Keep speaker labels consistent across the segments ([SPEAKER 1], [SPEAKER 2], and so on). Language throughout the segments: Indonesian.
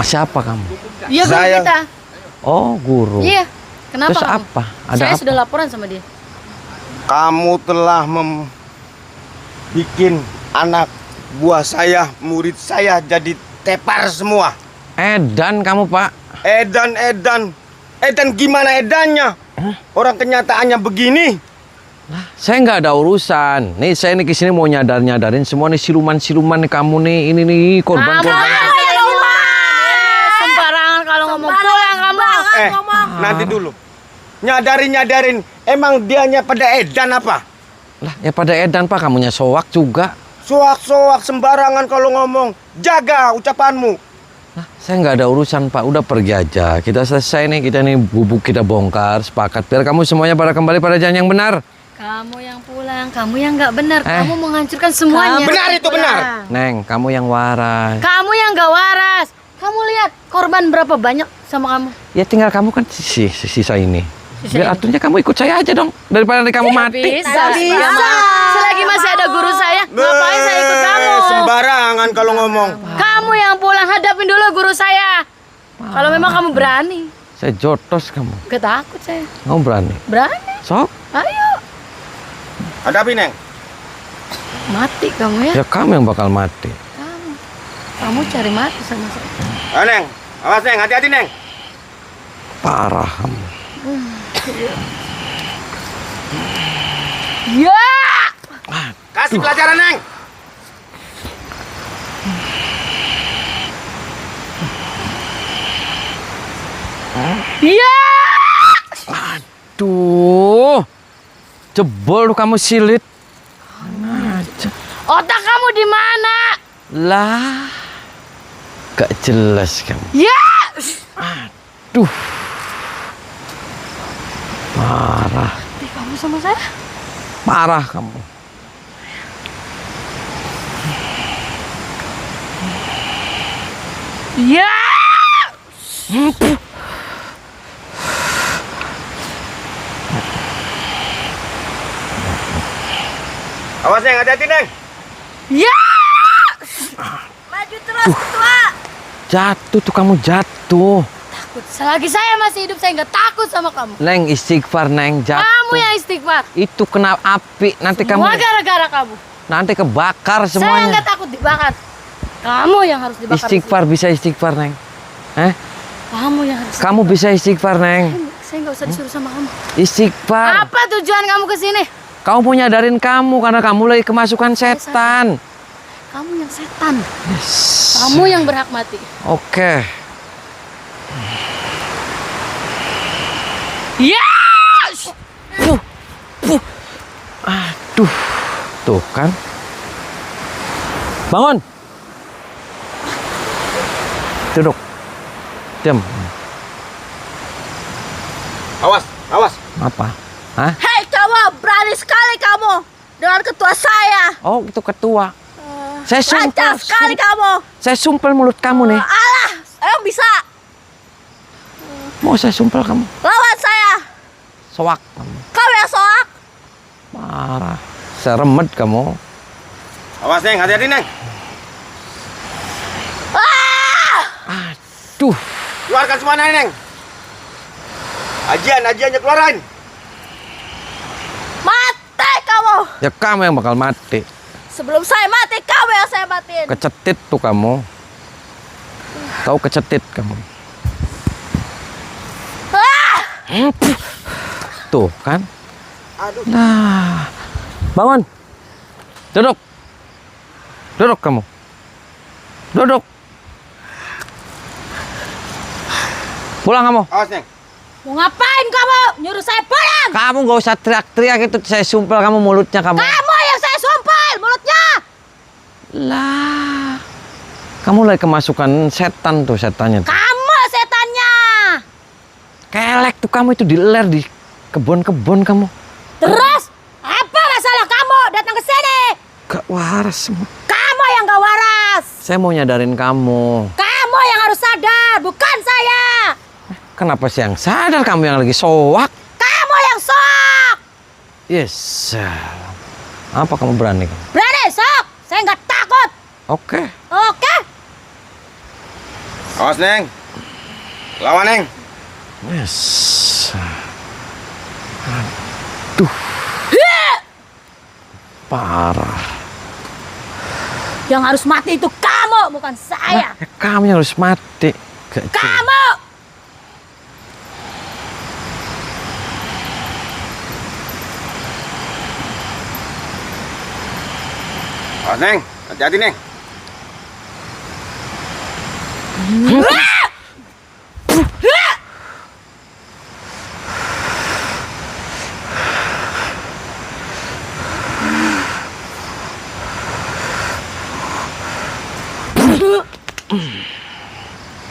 [SPEAKER 1] Siapa kamu?
[SPEAKER 2] Iya, guru
[SPEAKER 3] Saya.
[SPEAKER 2] kita.
[SPEAKER 1] Oh, guru.
[SPEAKER 2] Iya. Kenapa
[SPEAKER 1] Terus
[SPEAKER 2] kamu?
[SPEAKER 1] apa? Ada
[SPEAKER 2] Saya
[SPEAKER 1] apa?
[SPEAKER 2] sudah laporan sama dia.
[SPEAKER 3] Kamu telah bikin anak buah saya, murid saya jadi tepar semua.
[SPEAKER 1] Edan kamu, Pak.
[SPEAKER 3] Edan gimana edannya? Orang kenyataannya begini.
[SPEAKER 1] Saya nggak ada urusan. Nih, saya nih kesini mau nyadarin semua nih siluman-siluman nih kamu nih. Ini nih korban-korban.
[SPEAKER 2] Sembarangan kalau ngomong pulang kamu.
[SPEAKER 3] Nanti dulu. Nyadarin. Emang dianya pada edan apa?
[SPEAKER 1] Lah, ya pada edan, Pak. Kamunya soak juga.
[SPEAKER 3] Soak sembarangan kalau ngomong. Jaga ucapanmu.
[SPEAKER 1] Lah, saya nggak ada urusan, Pak. Udah pergi aja. Kita selesai nih. Kita nih bubuk kita bongkar. Sepakat. Biar kamu semuanya pada kembali pada jalan yang benar.
[SPEAKER 2] Kamu yang pulang, kamu yang nggak benar.
[SPEAKER 1] Eh.
[SPEAKER 2] Kamu menghancurkan semuanya.
[SPEAKER 3] Benar itu, benar.
[SPEAKER 1] Neng, kamu yang waras.
[SPEAKER 2] Kamu yang nggak waras. Kamu lihat korban berapa banyak sama kamu.
[SPEAKER 1] Ya tinggal kamu kan sisa ini.
[SPEAKER 2] Sisa
[SPEAKER 1] Biar
[SPEAKER 2] ini.
[SPEAKER 1] atunya kamu ikut saya aja dong. Daripada nanti kamu mati.
[SPEAKER 2] Bisa. Selagi masih ada guru saya, ngapain saya ikut kamu?
[SPEAKER 3] Sembarangan kalau ngomong.
[SPEAKER 2] Kamu yang pulang, hadapin dulu guru saya. Kalau memang kamu berani.
[SPEAKER 1] Saya jotos kamu.
[SPEAKER 2] Gak takut saya.
[SPEAKER 1] Kamu berani?
[SPEAKER 2] Berani.
[SPEAKER 1] Sok.
[SPEAKER 2] Ayo.
[SPEAKER 3] Hadapi, Neng.
[SPEAKER 2] Mati kamu ya.
[SPEAKER 1] Ya kamu yang bakal mati.
[SPEAKER 2] Kamu cari mati sama saya.
[SPEAKER 3] Ayo, Neng. Awas, Neng. Hati-hati, Neng.
[SPEAKER 1] Parah kamu.
[SPEAKER 2] Ya.
[SPEAKER 3] Kasih pelajaran, Neng.
[SPEAKER 2] Ya.
[SPEAKER 1] Duh. Jebol kamu silit.
[SPEAKER 2] Otak kamu di mana?
[SPEAKER 1] Lah. Gak jelas kamu.
[SPEAKER 2] Ya.
[SPEAKER 1] Duh. Parah.
[SPEAKER 2] Kamu sama saya?
[SPEAKER 1] Parah kamu.
[SPEAKER 2] Ya.
[SPEAKER 3] Awas, Neng. Hati-hati, Neng.
[SPEAKER 2] Ya. Maju terus, tua.
[SPEAKER 1] Jatuh tuh kamu jatuh.
[SPEAKER 2] Takut. Selagi saya masih hidup, saya nggak takut sama kamu.
[SPEAKER 1] Neng istighfar, Neng jatuh.
[SPEAKER 2] Kamu yang istighfar.
[SPEAKER 1] Itu kena api. Nanti
[SPEAKER 2] Semua
[SPEAKER 1] kamu
[SPEAKER 2] gara-gara kamu.
[SPEAKER 1] nanti kebakar
[SPEAKER 2] Saya
[SPEAKER 1] semuanya.
[SPEAKER 2] nggak takut dibakar. Kamu yang harus dibakar.
[SPEAKER 1] Istighfar bisa istighfar, Neng.
[SPEAKER 2] Kamu yang harus.
[SPEAKER 1] Kamu bisa istighfar, Neng.
[SPEAKER 2] Saya nggak usah disuruh sama kamu.
[SPEAKER 1] Istighfar.
[SPEAKER 2] Apa tujuan kamu ke sini?
[SPEAKER 1] Kamu mau nyadarin kamu karena kamu lagi kemasukan setan.
[SPEAKER 2] Kamu yang setan. Kamu yang berhak mati.
[SPEAKER 1] Oke.
[SPEAKER 2] Yes!
[SPEAKER 1] Aduh. Tuh kan. Bangun. Duduk. Diam.
[SPEAKER 3] Awas.
[SPEAKER 1] Apa? Hah?
[SPEAKER 4] Hei kamu, berani sekali kamu dengan ketua saya.
[SPEAKER 1] Oh, itu ketua. Saya sumpel.
[SPEAKER 4] Lancar sekali kamu.
[SPEAKER 1] Saya sumpel mulut kamu nih.
[SPEAKER 4] Alah, emang bisa.
[SPEAKER 1] Mau saya sumpel kamu.
[SPEAKER 4] Lawan saya.
[SPEAKER 1] Soak kamu.
[SPEAKER 4] Kamu yang soak.
[SPEAKER 1] Parah. Saya remet kamu.
[SPEAKER 3] Awas, Neng. Hati-hati, Neng.
[SPEAKER 1] Aduh.
[SPEAKER 3] Keluarkan semuanya, Neng. Ajiannya keluarin.
[SPEAKER 4] Mati kamu.
[SPEAKER 1] Ya kamu yang bakal mati.
[SPEAKER 4] Sebelum saya mati, kamu yang saya matiin.
[SPEAKER 1] Kecetit tuh kamu. Tahu kecetit kamu. Tuh kan.
[SPEAKER 3] Aduh.
[SPEAKER 1] Nah. Bangun. Duduk. Duduk kamu. Duduk. Pulang kamu.
[SPEAKER 3] Awas, Neng.
[SPEAKER 2] Mau ngapain kamu? Nyuruh saya pulang.
[SPEAKER 1] Kamu gak usah teriak-teriak itu. Saya sumpel kamu mulutnya kamu.
[SPEAKER 2] Kamu yang saya sumpel mulutnya.
[SPEAKER 1] Lah. Kamu lagi kemasukan setan tuh setannya.
[SPEAKER 2] Kamu setannya.
[SPEAKER 1] Kelek tuh kamu itu diler di kebun-kebun kamu.
[SPEAKER 2] Terus apa masalah kamu datang ke sini?
[SPEAKER 1] Gak waras semua.
[SPEAKER 2] Kamu yang gak waras.
[SPEAKER 1] Saya mau nyadarin kamu.
[SPEAKER 2] Kamu yang harus sadar, bukan saya.
[SPEAKER 1] Kenapa sih yang sadar kamu yang lagi soak?
[SPEAKER 2] Kamu yang sok.
[SPEAKER 1] Yes. Apa kamu berani?
[SPEAKER 2] Berani sok. Saya nggak takut.
[SPEAKER 1] Oke.
[SPEAKER 2] Oke.
[SPEAKER 3] Awas, Neng. Lawan, Neng.
[SPEAKER 1] Yes. Aduh. Parah.
[SPEAKER 4] Yang harus mati itu kamu, bukan saya.
[SPEAKER 1] Ya, kamu yang harus mati. Gak jelas.
[SPEAKER 4] Kamu.
[SPEAKER 3] Awas, Neng. Hati-hati, Neng.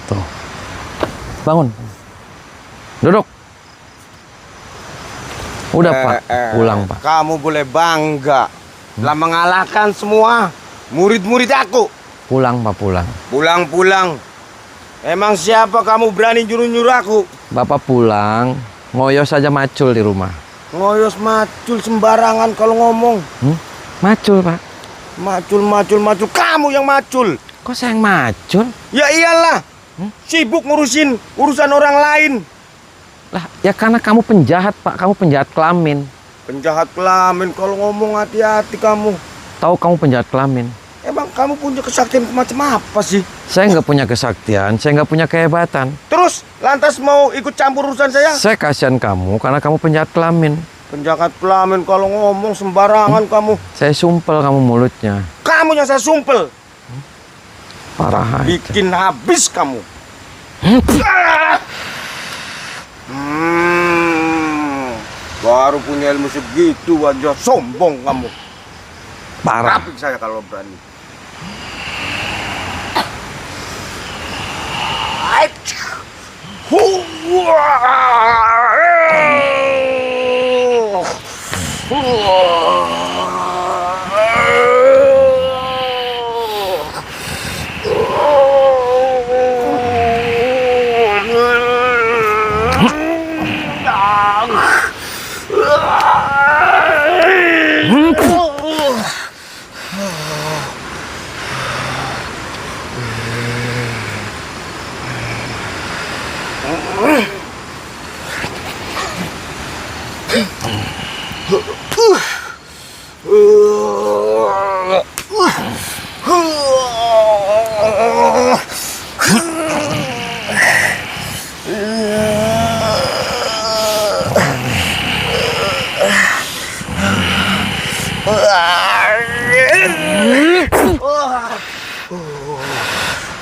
[SPEAKER 1] Tuh. Bangun. Duduk. Udah, Pak. Pulang, Pak.
[SPEAKER 3] Kamu boleh bangga. Telah mengalahkan semua murid-murid aku.
[SPEAKER 1] Pulang, Pak, pulang.
[SPEAKER 3] Pulang-pulang. Emang siapa kamu berani nyuruh-nyuruh aku?
[SPEAKER 1] Bapak pulang, ngoyos aja macul di rumah.
[SPEAKER 3] Ngoyos macul sembarangan kalau ngomong.
[SPEAKER 1] Macul, Pak.
[SPEAKER 3] Macul. Kamu yang macul.
[SPEAKER 1] Kok saya yang macul?
[SPEAKER 3] Ya iyalah. Sibuk ngurusin urusan orang lain.
[SPEAKER 1] Lah, ya karena kamu penjahat, Pak. Kamu penjahat kelamin.
[SPEAKER 3] Penjahat kelamin, kalau ngomong hati-hati kamu.
[SPEAKER 1] Tahu kamu penjahat kelamin?
[SPEAKER 3] Emang kamu punya kesaktian macam apa sih?
[SPEAKER 1] Saya nggak punya kesaktian, saya nggak punya kehebatan.
[SPEAKER 3] Terus lantas mau ikut campur urusan saya?
[SPEAKER 1] Saya kasihan kamu karena kamu penjahat kelamin.
[SPEAKER 3] Penjahat kelamin, kalau ngomong sembarangan kamu.
[SPEAKER 1] Saya sumpel kamu mulutnya.
[SPEAKER 3] Kamu yang saya sumpel.
[SPEAKER 1] Parah aja.
[SPEAKER 3] Bikin habis kamu. Baru punya ilmu segitu aja sombong kamu.
[SPEAKER 1] Parah.
[SPEAKER 3] Rapik saya kalau berani.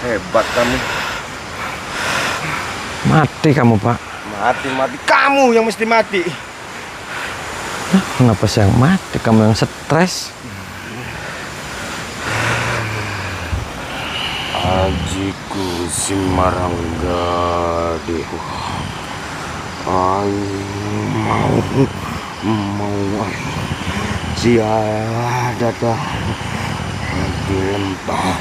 [SPEAKER 3] Hebat kamu.
[SPEAKER 1] Mati kamu, Pak.
[SPEAKER 3] Mati. Kamu yang mesti mati.
[SPEAKER 1] Kenapa saya yang mati? Kamu yang stres.
[SPEAKER 3] Ajiku Simaranggade. Mau siadata di lembah.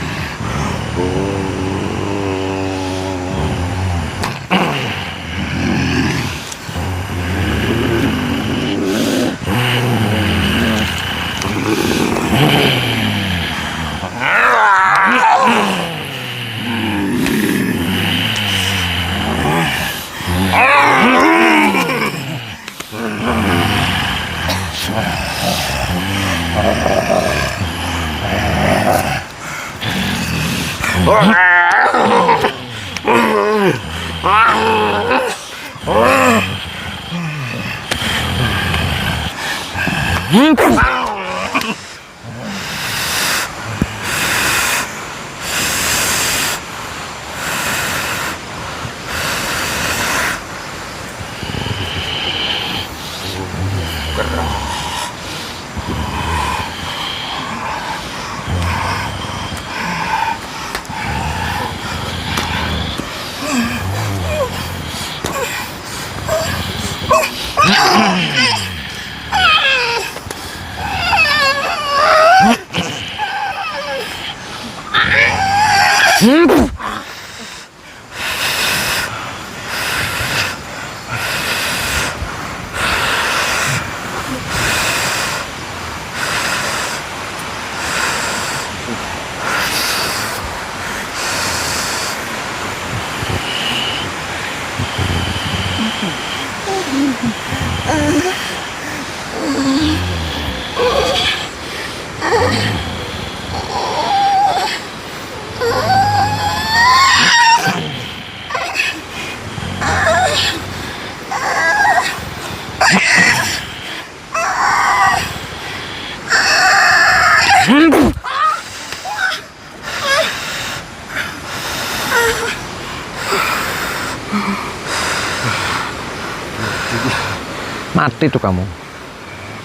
[SPEAKER 1] Mati tuh kamu.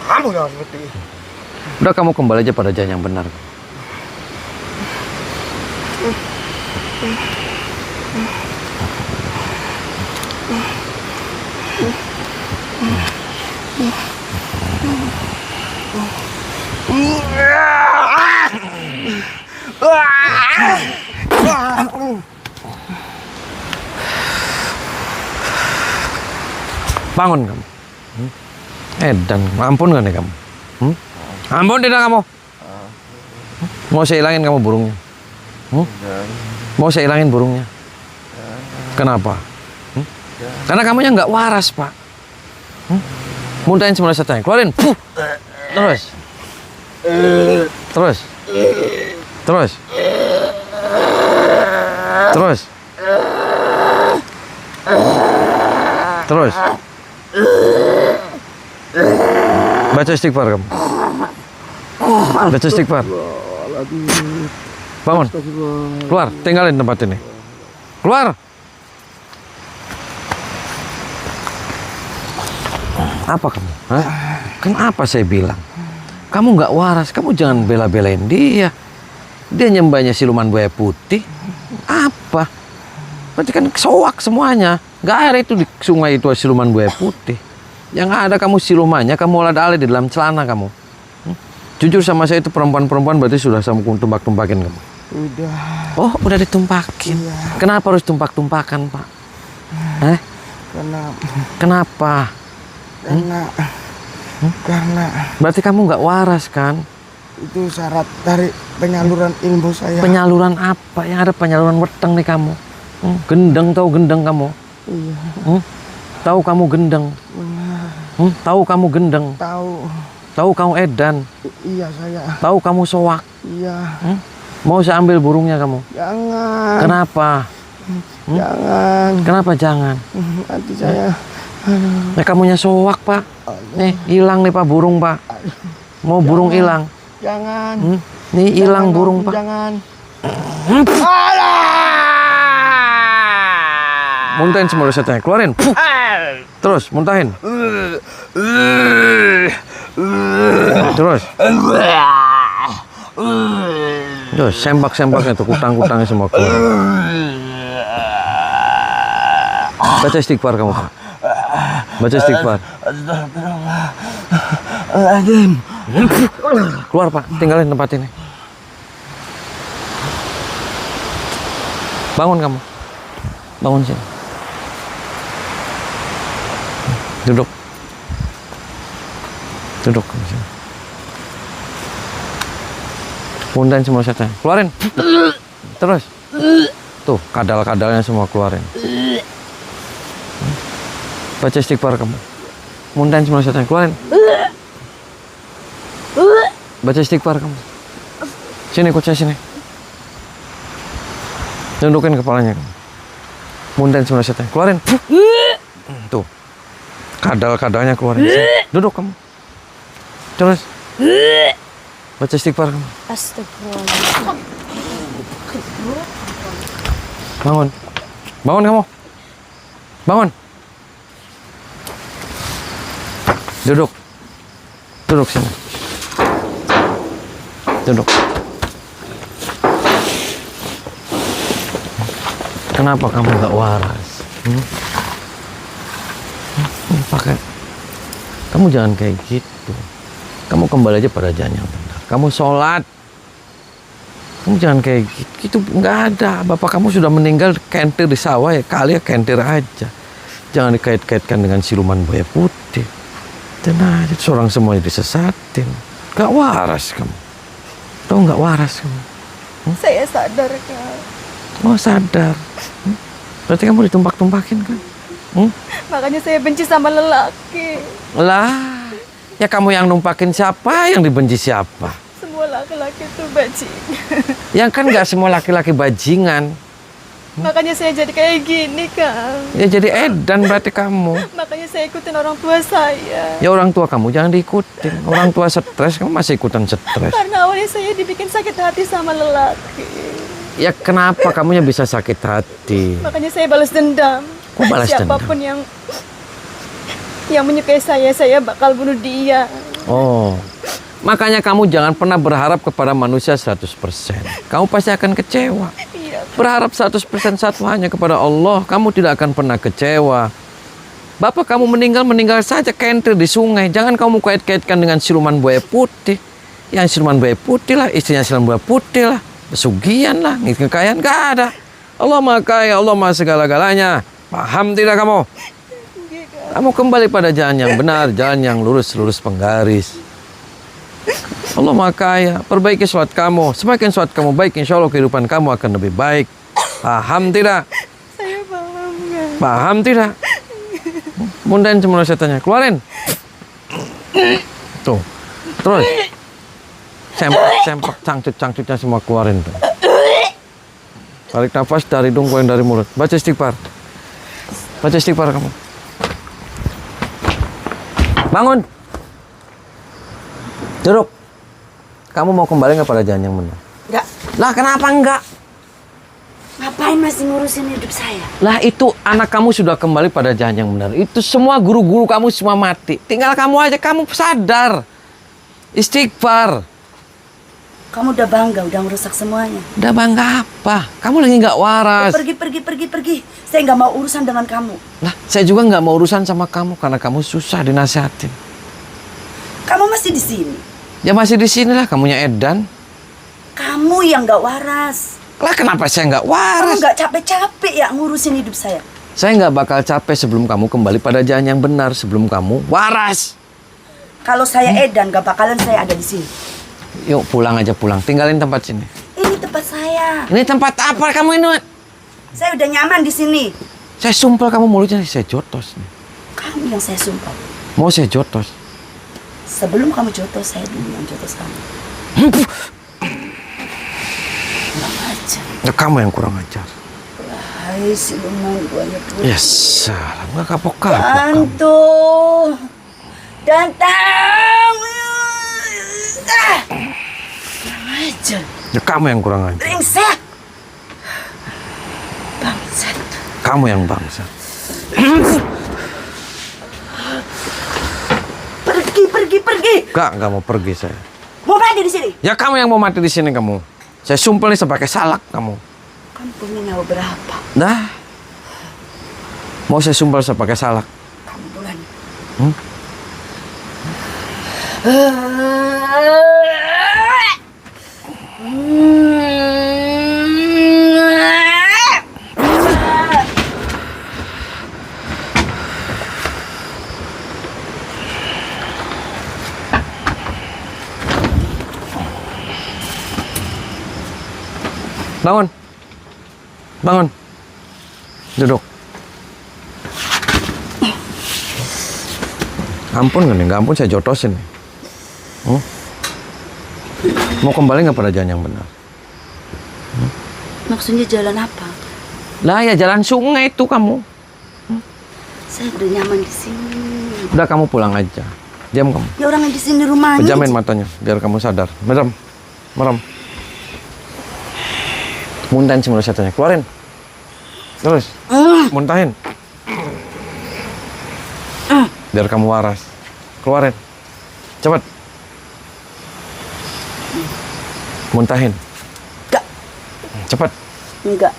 [SPEAKER 3] Kamu yang seperti ini.
[SPEAKER 1] Udah kamu kembali aja pada jalan yang benar. Bangun kamu. Dan ampun gak nih kamu? Ampun tidak kamu? Mau saya hilangin kamu burungnya? Mau saya hilangin burungnya? Kenapa? Karena kamunya nggak waras, Pak. Muntahin semua setanya, keluarin. Puh. Terus. Terus. Terus. Terus. Terus. Baca istighfar kamu. Baca istighfar. Bangun. Keluar, tinggalin tempat ini. Keluar. Apa kamu? Hah? Kenapa saya bilang? Kamu nggak waras, kamu jangan bela-belain dia. Dia nyembahnya siluman buaya putih. Apa? Berarti kan soak semuanya. Nggak ada itu di sungai itu siluman buaya putih. Yang ada kamu silumannya, kamu olad-alad di dalam celana kamu. Jujur sama saya itu perempuan-perempuan berarti sudah sama tumpak-tumpakin kamu.
[SPEAKER 3] Udah.
[SPEAKER 1] Oh, udah ditumpakin.
[SPEAKER 3] Iya.
[SPEAKER 1] Kenapa harus tumpak-tumpakan, Pak? Kenapa?
[SPEAKER 3] Karena
[SPEAKER 1] Berarti kamu nggak waras kan?
[SPEAKER 3] itu syarat dari penyaluran ilmu saya.
[SPEAKER 1] Penyaluran apa? Yang ada penyaluran weteng nih kamu. Gendeng, tahu gendeng kamu?
[SPEAKER 3] Iya.
[SPEAKER 1] Tahu kamu gendeng? Tahu kamu gendeng?
[SPEAKER 3] Tahu.
[SPEAKER 1] Tahu kamu edan?
[SPEAKER 3] Iya saya.
[SPEAKER 1] Tahu kamu soak?
[SPEAKER 3] Iya.
[SPEAKER 1] Mau saya ambil burungnya kamu?
[SPEAKER 3] Jangan.
[SPEAKER 1] Kenapa?
[SPEAKER 3] Jangan.
[SPEAKER 1] Kenapa jangan?
[SPEAKER 3] Nanti saya.
[SPEAKER 1] Ya kamunya soak, Pak. Nih, hilang nih Pak burung, Pak. Mau burung hilang?
[SPEAKER 3] Jangan.
[SPEAKER 1] Nih hilang burung, Pak.
[SPEAKER 3] Jangan.
[SPEAKER 1] Muntahin semua resepnya, keluarin. Puh. Terus, muntahin. Terus. Terus, sembak-sembaknya tuh, kutang-kutangnya semua keluar. Baca istighfar kamu, Pak. Baca istighfar. Keluar, Pak. Tinggalin tempat ini. Bangun kamu. Bangun sini. Duduk. Duduk di sini. Muntahin semua setnya. Keluarin. Terus. Tuh, kadal-kadalnya semua keluarin. Baca istighfar kamu. Muntahin semua setnya. Keluarin. Baca istighfar kamu. Sini, ikut saya sini. Tundukin kepalanya kamu. Muntahin semua setnya. Keluarin. Tuh. Kadal-kadalnya keluarin. Duduk kamu. Terus. Baca istighfar kamu.
[SPEAKER 4] Astagfirullah.
[SPEAKER 1] Bangun. Bangun kamu. Bangun. Duduk. Duduk sini. Duduk. Kenapa kamu gak waras? Pakai. Kamu jangan kayak gitu. Kamu kembali aja pada jalan yang benar. Kamu sholat. Kamu jangan kayak gitu. Itu nggak ada. Bapak kamu sudah meninggal kentir di sawah ya. Kali ya kentir aja. Jangan dikait-kaitkan dengan siluman buaya putih. Tenang aja. Seorang semuanya disesatin. Gak waras kamu. Tahu nggak waras kamu?
[SPEAKER 4] Saya sadar, Kak.
[SPEAKER 1] Oh sadar. Berarti kamu ditumpak-tumpakin kan?
[SPEAKER 4] Makanya saya benci sama lelaki.
[SPEAKER 1] Lah, ya kamu yang numpakin siapa, yang dibenci siapa?
[SPEAKER 4] Semua laki-laki itu bajingan.
[SPEAKER 1] Yang kan nggak semua laki-laki bajingan.
[SPEAKER 4] Makanya saya jadi kayak gini, Kang.
[SPEAKER 1] Ya jadi edan berarti kamu.
[SPEAKER 4] Makanya saya ikutin orang tua saya.
[SPEAKER 1] Ya orang tua kamu jangan diikutin. Orang tua stres, kamu masih ikutan stres.
[SPEAKER 4] Karena awalnya saya dibikin sakit hati sama lelaki.
[SPEAKER 1] Ya kenapa kamunya bisa sakit hati?
[SPEAKER 4] Makanya saya balas dendam.
[SPEAKER 1] Mau balas dendam.
[SPEAKER 2] Siapapun yang menyukai saya bakal bunuh dia.
[SPEAKER 1] Oh, makanya kamu jangan pernah berharap kepada manusia 100%. Kamu pasti akan kecewa.
[SPEAKER 2] Iya.
[SPEAKER 1] Berharap 100% satu hanya kepada Allah, kamu tidak akan pernah kecewa. Bapak kamu meninggal saja kentir di sungai. Jangan kamu kait-kaitkan dengan siluman buaya putih. Yang siluman buaya putih lah, istrinya siluman buaya putih lah. Pesugihan lah, kekayaan gak ada. Allah Maha Kaya, Allah Maha segala-galanya. Paham tidak kamu? Kamu kembali pada jalan yang benar, jalan yang lurus penggaris. Allah Maha Kaya, perbaiki sholat kamu. Semakin sholat kamu baik, insya Allah kehidupan kamu akan lebih baik. Paham tidak?
[SPEAKER 2] Saya paham nggak?
[SPEAKER 1] Paham tidak? Mundahin semua setannya, keluarin. Tuh, terus. Sempak, cangcut-cangcutnya semua keluarin tuh. Tarik nafas dari hidung, keluarin dari mulut. Baca istighfar. Baca istighfar kamu. Bangun. Duduk. Kamu mau kembali nggak pada jalan yang benar?
[SPEAKER 4] Enggak.
[SPEAKER 1] Lah kenapa enggak?
[SPEAKER 4] Ngapain masih ngurusin hidup saya?
[SPEAKER 1] Lah itu anak kamu sudah kembali pada jalan yang benar. Itu semua guru-guru kamu semua mati. Tinggal kamu aja, kamu sadar. Istighfar.
[SPEAKER 4] Kamu udah bangga, udah ngerusak semuanya.
[SPEAKER 1] Udah bangga apa? Kamu lagi nggak waras.
[SPEAKER 4] Pergi. Saya nggak mau urusan dengan kamu.
[SPEAKER 1] Lah, saya juga nggak mau urusan sama kamu karena kamu susah dinasihatin.
[SPEAKER 4] Kamu masih di sini.
[SPEAKER 1] Ya masih di sini lah, kamunya Edan.
[SPEAKER 4] Kamu yang nggak waras.
[SPEAKER 1] Lah kenapa saya nggak
[SPEAKER 4] Kamu
[SPEAKER 1] waras?
[SPEAKER 4] nggak capek-capek ya ngurusin hidup saya.
[SPEAKER 1] Saya nggak bakal capek sebelum kamu kembali pada jalan yang benar, sebelum kamu waras.
[SPEAKER 4] Kalau saya Edan, nggak bakalan saya ada di sini.
[SPEAKER 1] Yuk pulang aja pulang, tinggalin tempat sini.
[SPEAKER 4] Ini tempat saya.
[SPEAKER 1] Ini tempat apa kamu ini?
[SPEAKER 4] Saya udah nyaman di sini.
[SPEAKER 1] Saya sumpel kamu mulutnya, saya jotos.
[SPEAKER 4] Kamu yang saya sumpah.
[SPEAKER 1] Mau saya jotos?
[SPEAKER 4] Sebelum kamu jotos, saya dulu yang jotos kamu. Kurang ajar.
[SPEAKER 1] Ya, kamu yang kurang ajar.
[SPEAKER 4] Hai siluman buaya putih.
[SPEAKER 1] Ya salah, nggak kapok-kapok kamu.
[SPEAKER 4] Hantu datang. Kurang ajar.
[SPEAKER 1] Ya, kamu yang kurang ajar.
[SPEAKER 4] Brengsek. Bangsat.
[SPEAKER 1] Kamu yang bangsa.
[SPEAKER 4] Pergi.
[SPEAKER 1] Nggak mau pergi saya.
[SPEAKER 4] Mau mati di sini.
[SPEAKER 1] Ya kamu yang mau mati di sini kamu. Saya sumpel nih sebagai salak kamu.
[SPEAKER 4] Kamu punya nyawa berapa?
[SPEAKER 1] Nah, mau saya sumpel sebagai salak.
[SPEAKER 4] Kamu bulan.
[SPEAKER 1] Bangun. Duduk. Ampun gak nih? Gak ampun saya jotosin nih. Mau kembali nggak pada jalan yang benar?
[SPEAKER 4] Maksudnya jalan apa?
[SPEAKER 1] Lah ya jalan sungai itu kamu.
[SPEAKER 4] Saya udah nyaman di sini.
[SPEAKER 1] Udah kamu pulang aja. Diam kamu.
[SPEAKER 4] Ya orang yang di sini rumahnya.
[SPEAKER 1] Pejamin matanya biar kamu sadar. Merem. Muntahin semua setannya. Keluarin. Terus. Muntahin. Biar kamu waras. Keluarin. Cepat. Muntahin.
[SPEAKER 4] Enggak.
[SPEAKER 1] Cepat.
[SPEAKER 4] Enggak.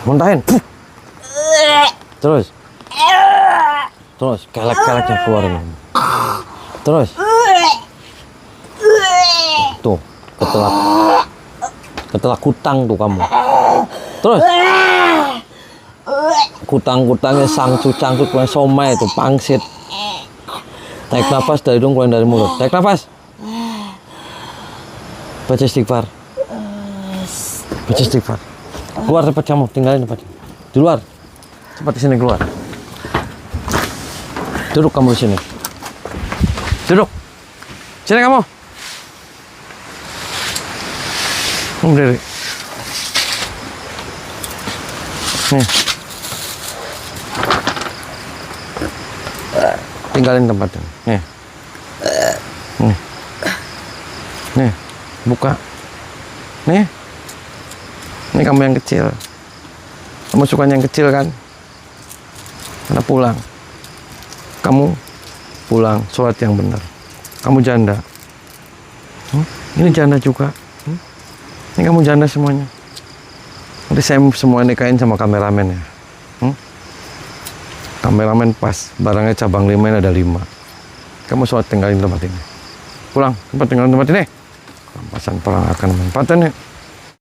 [SPEAKER 1] Muntahin. Terus. Kelek-keleknya keluarin. Terus. Tuh, ketelak kutang tuh kamu. Terus. Kutang-kutangnya sangcut-cangcut kayak somai itu pangsit. Tarik nafas dari hidung, keluar dari mulut. Tarik nafas. Baca istighfar. Keluar cepat kamu, tinggalin cepat. Di luar. Cepat di sini keluar. Duduk kamu di sini. Duduk. Sini kamu. Kamu berdiri. Nih. Tinggalin tempatnya. Nih. Nih. Buka. Nih. Ini kamu yang kecil. Kamu sukanya yang kecil kan? Karena pulang. Kamu pulang, sholat yang benar. Kamu janda. Ini janda juga. Ini kamu janda semuanya. Nanti saya semua nikahin sama kameramen ya. Kameramen pas, barangnya cabang 5 ini ada 5. Kamu sholat tinggalin tempat ini. Pulang, tempat tinggalin tempat ini. Rampasan perang akan menempatkan ya.